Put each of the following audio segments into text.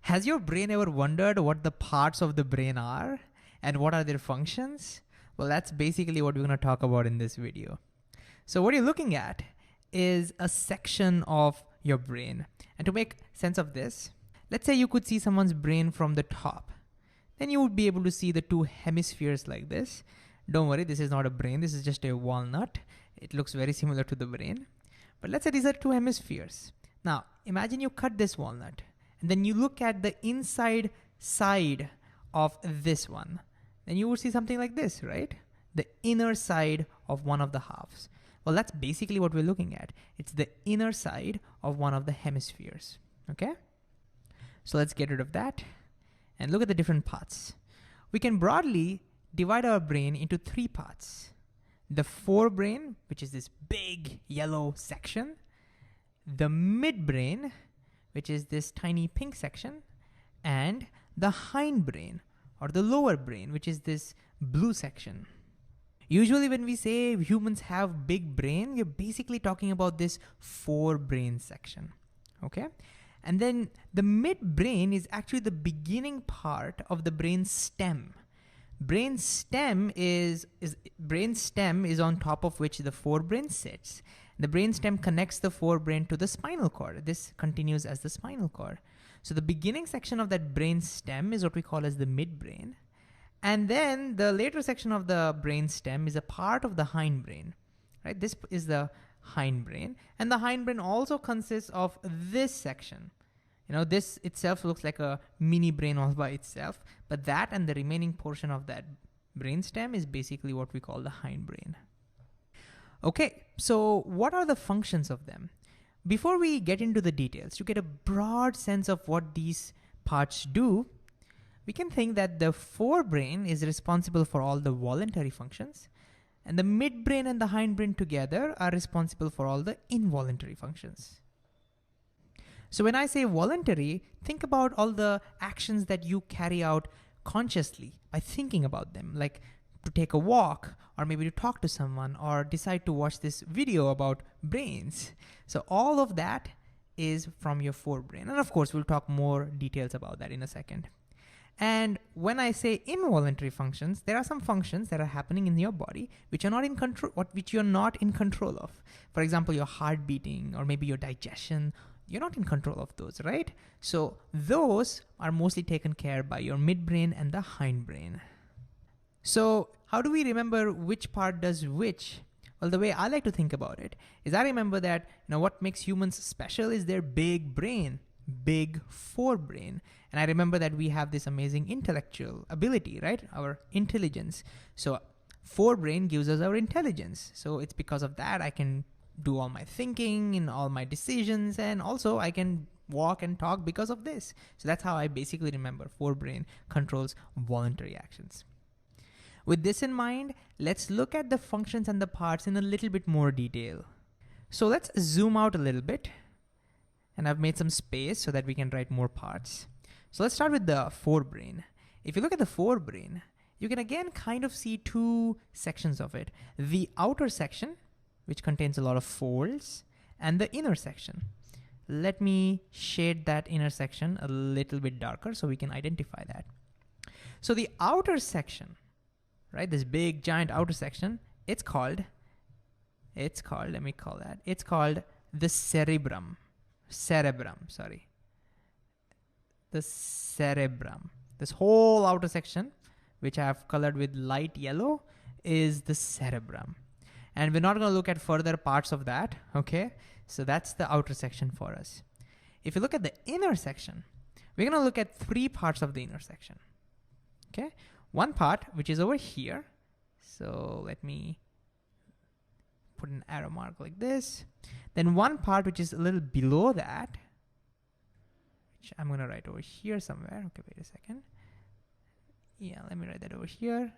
Has your brain ever wondered what the parts of the brain are and what are their functions? Well, that's basically what we're going to talk about in this video. So what you're looking at is a section of your brain. And to make sense of this, let's say you could see someone's brain from the top. Then you would be able to see the two hemispheres like this. Don't worry, this is not a brain, this is just a walnut. It looks very similar to the brain. But let's say these are two hemispheres. Now, imagine you cut this walnut, and then you look at the inside side of this one. Then you would see something like this, right? The inner side of one of the halves. Well, that's basically what we're looking at. It's the inner side of one of the hemispheres, okay? So let's get rid of that and look at the different parts. We can broadly divide our brain into three parts. The forebrain, which is this big yellow section. The midbrain, which is this tiny pink section. And the hindbrain, or the lower brain, which is this blue section. Usually when we say humans have big brain, we're basically talking about this forebrain section, okay? And then the midbrain is actually the beginning part of the brain stem. Brain stem is on top of which the forebrain sits. The brain stem connects the forebrain to the spinal cord. This continues as the spinal cord. So the beginning section of that brain stem is what we call as the midbrain. And then the later section of the brain stem is a part of the hindbrain, right? This is the hindbrain. And the hindbrain also consists of this section. You know, this itself looks like a mini brain all by itself, but that and the remaining portion of that brainstem is basically what we call the hindbrain. Okay, so what are the functions of them? Before we get into the details, to get a broad sense of what these parts do, we can think that the forebrain is responsible for all the voluntary functions, and the midbrain and the hindbrain together are responsible for all the involuntary functions. So when I say voluntary, think about all the actions that you carry out consciously by thinking about them, like to take a walk, or maybe to talk to someone, or decide to watch this video about brains. So all of that is from your forebrain. And of course, we'll talk more details about that in a second. And when I say involuntary functions, there are some functions that are happening in your body which are not in control, which you're not in control of. For example, your heart beating, or maybe your digestion. You're not in control of those, right? So those are mostly taken care by your midbrain and the hindbrain. So how do we remember which part does which? Well, the way I like to think about it is I remember that, what makes humans special is their big brain, big forebrain. And I remember that we have this amazing intellectual ability, right? Our intelligence. So forebrain gives us our intelligence. So it's because of that I can do all my thinking and all my decisions, and also I can walk and talk because of this. So that's how I basically remember forebrain controls voluntary actions. With this in mind, let's look at the functions and the parts in a little bit more detail. So let's zoom out a little bit, and I've made some space so that we can write more parts. So let's start with the forebrain. If you look at the forebrain, you can again kind of see two sections of it. The outer section, which contains a lot of folds, and the inner section. Let me shade that inner section a little bit darker so we can identify that. So the outer section, right, this big giant outer section, it's called the cerebrum. The cerebrum. This whole outer section, which I have colored with light yellow, is the cerebrum. And we're not going to look at further parts of that, okay? So that's the outer section for us. If you look at the inner section, we're going to look at three parts of the inner section, okay? One part, which is over here. So let me put an arrow mark like this. Then one part, which is a little below that, which I'm going to write over here somewhere. Okay, wait a second. Yeah, let me write that over here.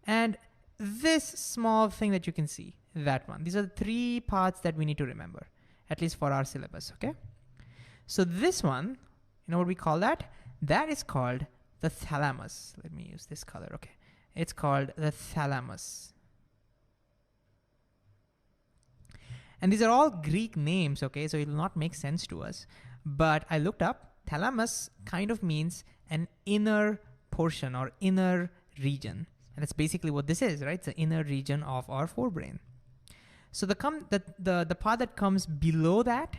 And this small thing that you can see, that one. These are the three parts that we need to remember, at least for our syllabus, okay? So this one, you know what we call that? That is called the thalamus. Let me use this color, okay. It's called the thalamus. And these are all Greek names, okay? So it will not make sense to us. But I looked up thalamus kind of means an inner portion or inner region. And that's basically what this is, right? It's the inner region of our forebrain. So the part that comes below that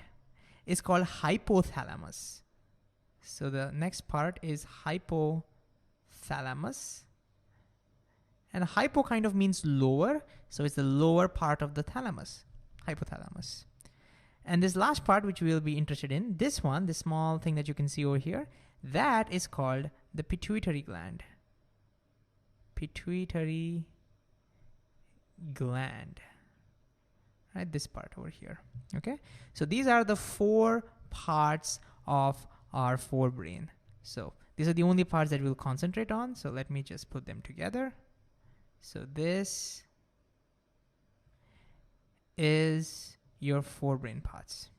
is called hypothalamus. So the next part is hypothalamus. And hypo kind of means lower, so it's the lower part of the thalamus, hypothalamus. And this last part, which we'll be interested in, this one, this small thing that you can see over here, that is called the pituitary gland. Pituitary gland, right? This part over here, okay? So these are the 4 parts of our forebrain. So these are the only parts that we'll concentrate on. So let me just put them together. So this is your forebrain parts.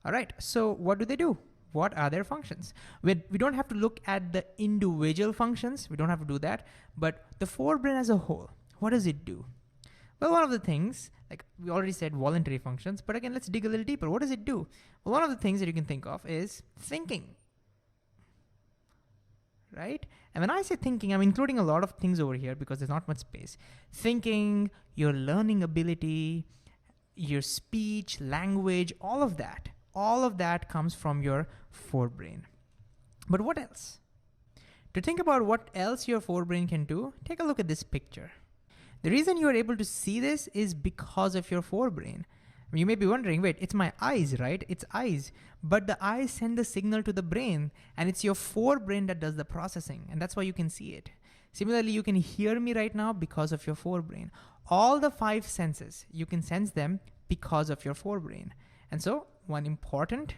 All right, so what do they do? What are their functions? We don't have to look at the individual functions. We don't have to do that. But the forebrain as a whole, what does it do? Well, one of the things, like we already said, voluntary functions. But again, let's dig a little deeper. What does it do? Well, one of the things that you can think of is thinking. Right? And when I say thinking, I'm including a lot of things over here because there's not much space. Thinking, your learning ability, your speech, language, all of that comes from your forebrain. But what else? To think about what else your forebrain can do, take a look at this picture. The reason you are able to see this is because of your forebrain. You may be wondering, wait, it's my eyes, right? It's eyes. But the eyes send the signal to the brain, and it's your forebrain that does the processing, and that's why you can see it. Similarly, you can hear me right now because of your forebrain. All the 5 senses, you can sense them because of your forebrain. And so, one important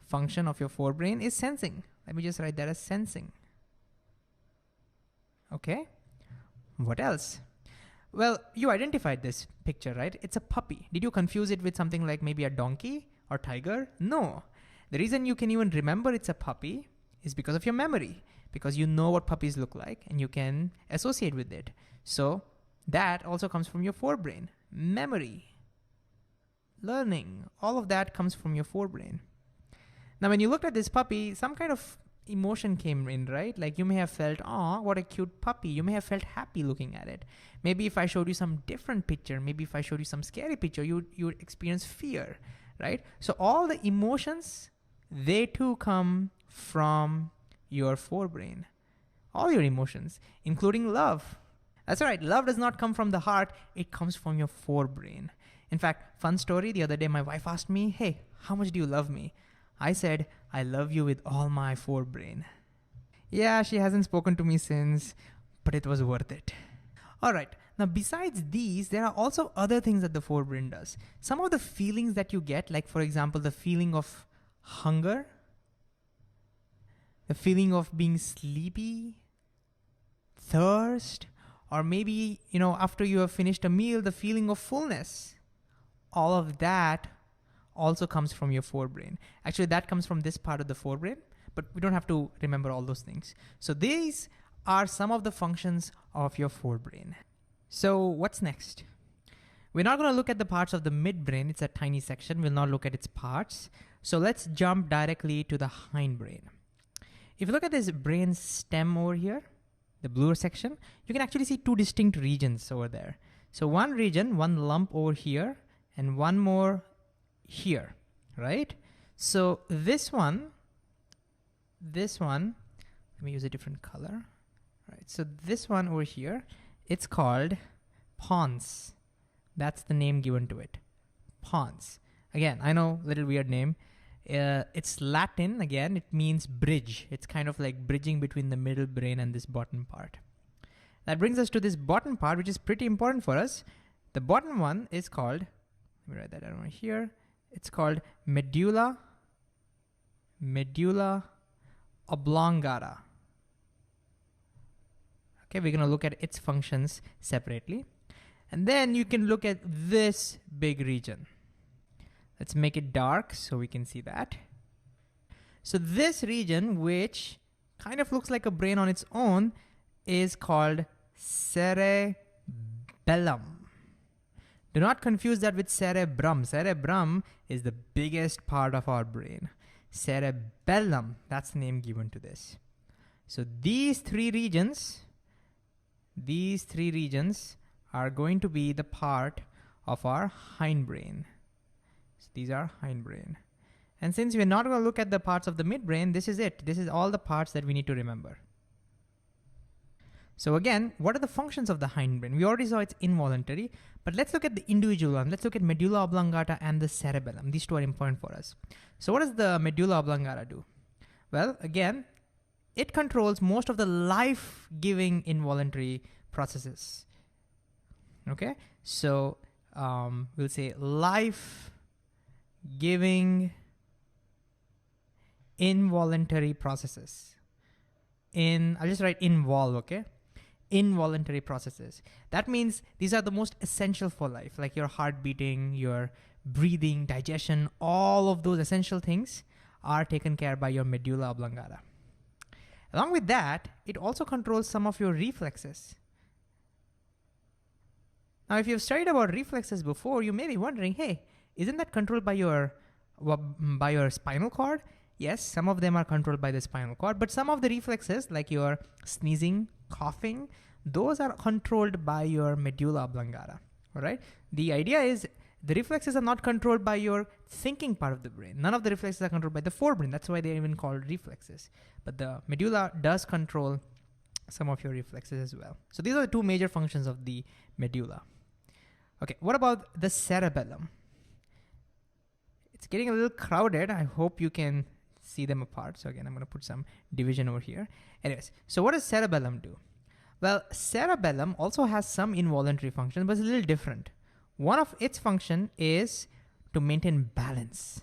function of your forebrain is sensing. Let me just write that as sensing. Okay? What else? Well, you identified this picture, right? It's a puppy. Did you confuse it with something like maybe a donkey or tiger? No. The reason you can even remember it's a puppy is because of your memory, because you know what puppies look like and you can associate with it. So that also comes from your forebrain. Memory, learning, all of that comes from your forebrain. Now, when you looked at this puppy, some kind of emotion came in, right? Like you may have felt, oh, what a cute puppy. You may have felt happy looking at it. Maybe if I showed you some different picture, maybe if I showed you some scary picture, you would experience fear, right? So all the emotions, they too come from your forebrain. All your emotions, including love. That's right, love does not come from the heart, it comes from your forebrain. In fact, fun story, the other day my wife asked me, hey, how much do you love me? I said, I love you with all my forebrain. Yeah, she hasn't spoken to me since, but it was worth it. All right, now besides these, there are also other things that the forebrain does. Some of the feelings that you get, like for example, the feeling of hunger, the feeling of being sleepy, thirst, or maybe, after you have finished a meal, the feeling of fullness. All of that also comes from your forebrain. Actually, that comes from this part of the forebrain, but we don't have to remember all those things. So these are some of the functions of your forebrain. So what's next? We're not going to look at the parts of the midbrain. It's a tiny section. We'll not look at its parts. So let's jump directly to the hindbrain. If you look at this brain stem over here, the bluer section, you can actually see 2 distinct regions over there. So one region, one lump over here, and one more here, right? So this one, let me use a different color. Right, so this one over here, it's called pons. That's the name given to it, pons. Again, I know, little weird name. It's Latin, again, it means bridge. It's kind of like bridging between the middle brain and this bottom part. That brings us to this bottom part, which is pretty important for us. The bottom one is called, let me write that down over here. It's called medulla oblongata. Okay, we're gonna look at its functions separately. And then you can look at this big region. Let's make it dark so we can see that. So this region, which kind of looks like a brain on its own, is called cerebellum. Do not confuse that with cerebrum. Cerebrum is the biggest part of our brain. cerebellum. That's the name given to this. So these three regions are going to be the part of our hindbrain. So these are hindbrain. And since we're not going to look at the parts of the midbrain, this is it. This is all the parts that we need to remember. So again, what are the functions of the hindbrain? We already saw it's involuntary, but let's look at the individual one. Let's look at medulla oblongata and the cerebellum. These two are important for us. So what does the medulla oblongata do? Well, again, it controls most of the life-giving involuntary processes. Okay, so we'll say life-giving involuntary processes. I'll just write involve, okay? Involuntary processes. That means these are the most essential for life, like your heart beating, your breathing, digestion, all of those essential things are taken care by your medulla oblongata. Along with that, it also controls some of your reflexes. Now, if you've studied about reflexes before, you may be wondering, hey, isn't that controlled by your spinal cord? Yes, some of them are controlled by the spinal cord, but some of the reflexes, like your sneezing, coughing, those are controlled by your medulla oblongata, all right? The idea is the reflexes are not controlled by your thinking part of the brain. None of the reflexes are controlled by the forebrain. That's why they're even called reflexes. But the medulla does control some of your reflexes as well. So these are the two major functions of the medulla. Okay, what about the cerebellum? It's getting a little crowded. I hope you can see them apart. So again, I'm going to put some division over here. Anyways, so what does cerebellum do? Well, cerebellum also has some involuntary function, but it's a little different. One of its function is to maintain balance.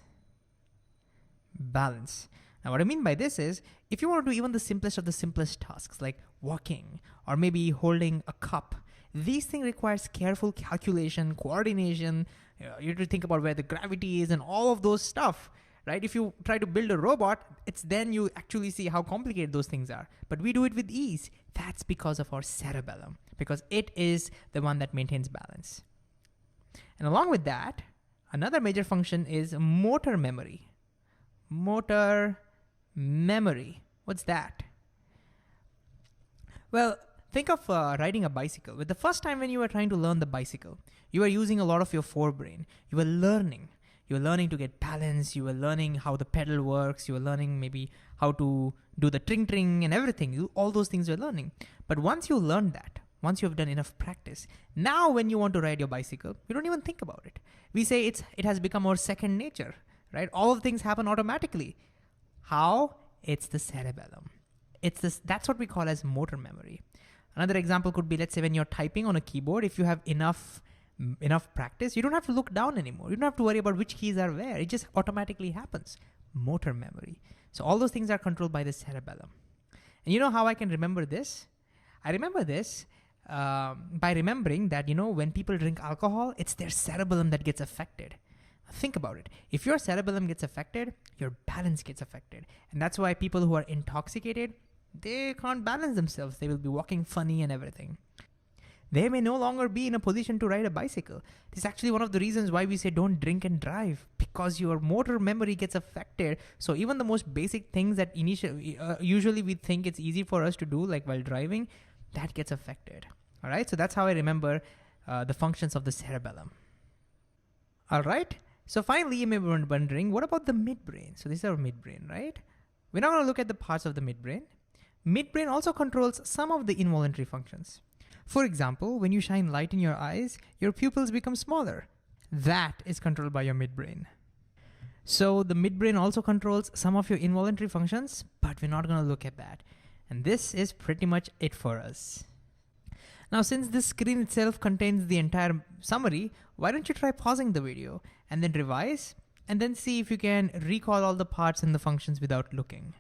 Balance. Now, what I mean by this is, if you want to do even the simplest of the simplest tasks, like walking or maybe holding a cup, these things requires careful calculation, coordination. You have to think about where the gravity is and all of those stuff. Right? If you try to build a robot, it's then you actually see how complicated those things are. But we do it with ease. That's because of our cerebellum, because it is the one that maintains balance. And along with that, another major function is motor memory. Motor memory. What's that? Well, think of riding a bicycle. With the first time when you were trying to learn the bicycle, you were using a lot of your forebrain. You were learning. You were learning to get balance. You were learning how the pedal works. You were learning maybe how to do the tring and everything. All those things you were learning. But once you learned that, once you've done enough practice, now when you want to ride your bicycle, you don't even think about it. We say it has become our second nature, right? All of things happen automatically. How? It's the cerebellum. That's what we call as motor memory. Another example could be, let's say when you're typing on a keyboard, if you have enough practice, you don't have to look down anymore. You don't have to worry about which keys are where. It just automatically happens. Motor memory. So all those things are controlled by the cerebellum. And you know how I can remember this? I remember this by remembering that, when people drink alcohol, it's their cerebellum that gets affected. Think about it. If your cerebellum gets affected, your balance gets affected. And that's why people who are intoxicated, they can't balance themselves. They will be walking funny and everything. They may no longer be in a position to ride a bicycle. This is actually one of the reasons why we say don't drink and drive, because your motor memory gets affected. So even the most basic things that usually we think it's easy for us to do, like while driving, that gets affected. All right, so that's how I remember the functions of the cerebellum. All right, so finally you may be wondering, what about the midbrain? So this is our midbrain, right? We're not going to look at the parts of the midbrain. Midbrain also controls some of the involuntary functions. For example, when you shine light in your eyes, your pupils become smaller. That is controlled by your midbrain. So the midbrain also controls some of your involuntary functions, but we're not going to look at that. And this is pretty much it for us. Now, since this screen itself contains the entire summary, why don't you try pausing the video and then revise and then see if you can recall all the parts and the functions without looking.